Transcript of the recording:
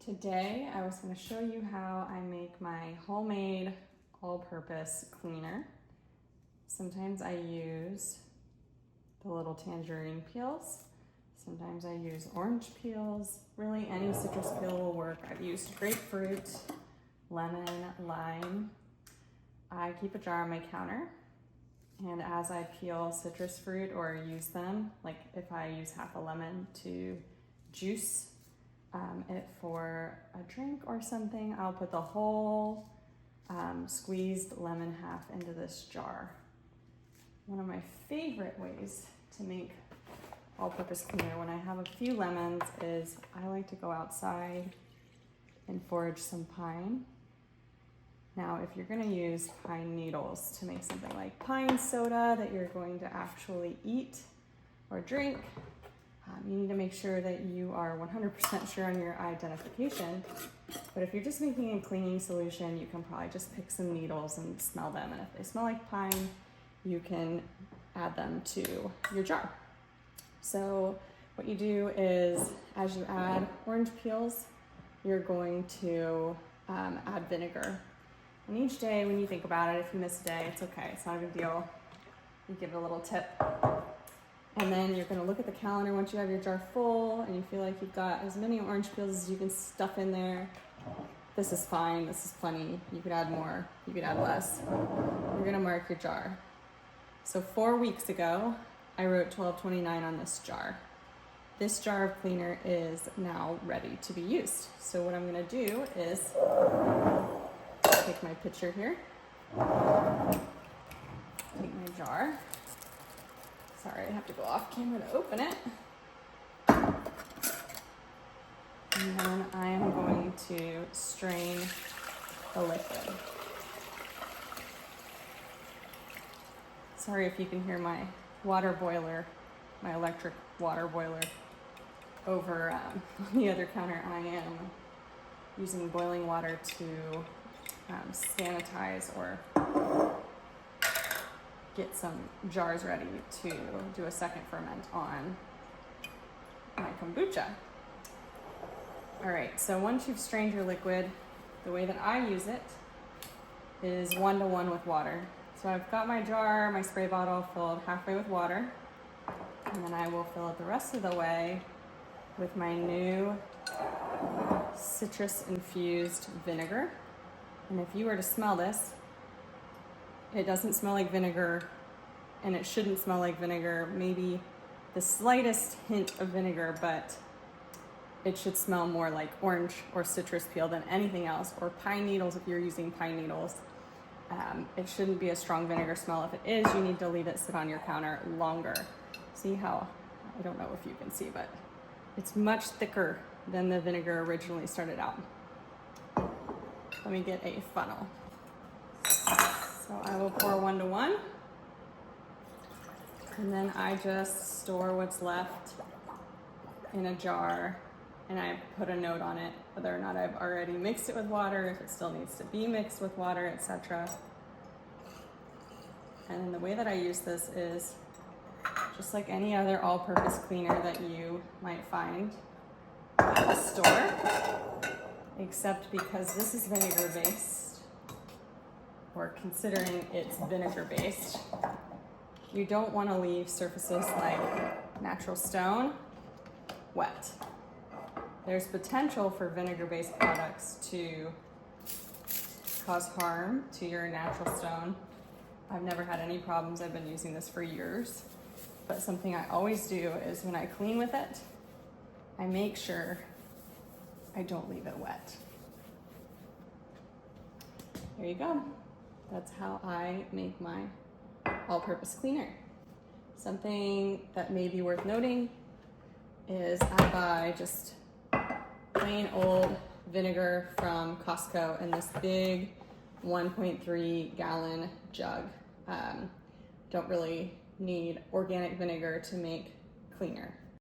Today I was going to show you how I make my homemade all-purpose cleaner. Sometimes I use the little tangerine peels. Sometimes I use orange peels. Really any citrus peel will work. I've used grapefruit, lemon, lime. I keep a jar on my counter, and as I peel citrus fruit or use them, like if I use half a lemon to juice it for a drink or something, I'll put the whole squeezed lemon half into this jar. One of my favorite ways to make all-purpose cleaner when I have a few lemons is I like to go outside and forage some pine. Now, if you're going to use pine needles to make something like pine soda that you're going to actually eat or drink, you need to make sure that you are 100% sure on your identification. But if you're just making a cleaning solution, you can probably just pick some needles and smell them. And if they smell like pine, you can add them to your jar. So what you do is, as you add orange peels, you're going to add vinegar. And each day when you think about it, if you miss a day, it's okay. It's not a big deal. You give it a little tip. And then you're going to look at the calendar once you have your jar full and you feel like you've got as many orange peels as you can stuff in there. This is fine. This is plenty. You could add more. You could add less. You're going to mark your jar. So 4 weeks ago, I wrote $12.29 on this jar. This jar of cleaner is now ready to be used. So what I'm going to do is take my pitcher here, take my jar. Sorry, I have to go off camera to open it. And then I am going to strain the liquid. Sorry if you can hear my water boiler, my electric water boiler over on the other counter. I am using boiling water to sanitize or get some jars ready to do a second ferment on my kombucha. All right, so once you've strained your liquid, the way that I use it is 1-to-1 with water. So I've got my jar, my spray bottle filled halfway with water, and then I will fill it the rest of the way with my new citrus-infused vinegar. And if you were to smell this, it doesn't smell like vinegar, and it shouldn't smell like vinegar. Maybe the slightest hint of vinegar, but it should smell more like orange or citrus peel than anything else, or pine needles if you're using pine needles. It shouldn't be a strong vinegar smell. If it is, you need to leave it sit on your counter longer. See how, I don't know if you can see, but it's much thicker than the vinegar originally started out. Let me get a funnel. So I will pour 1-to-1, and then I just store what's left in a jar, and I put a note on it whether or not I've already mixed it with water, if it still needs to be mixed with water, etc. And then the way that I use this is just like any other all-purpose cleaner that you might find at the store, except because this is vinegar-based, or considering it's vinegar-based, you don't want to leave surfaces like natural stone wet. There's potential for vinegar-based products to cause harm to your natural stone. I've never had any problems. I've been using this for years. But something I always do is when I clean with it, I make sure I don't leave it wet. There you go. That's how I make my all-purpose cleaner. Something that may be worth noting is I buy just plain old vinegar from Costco in this big 1.3 gallon jug. Don't really need organic vinegar to make cleaner.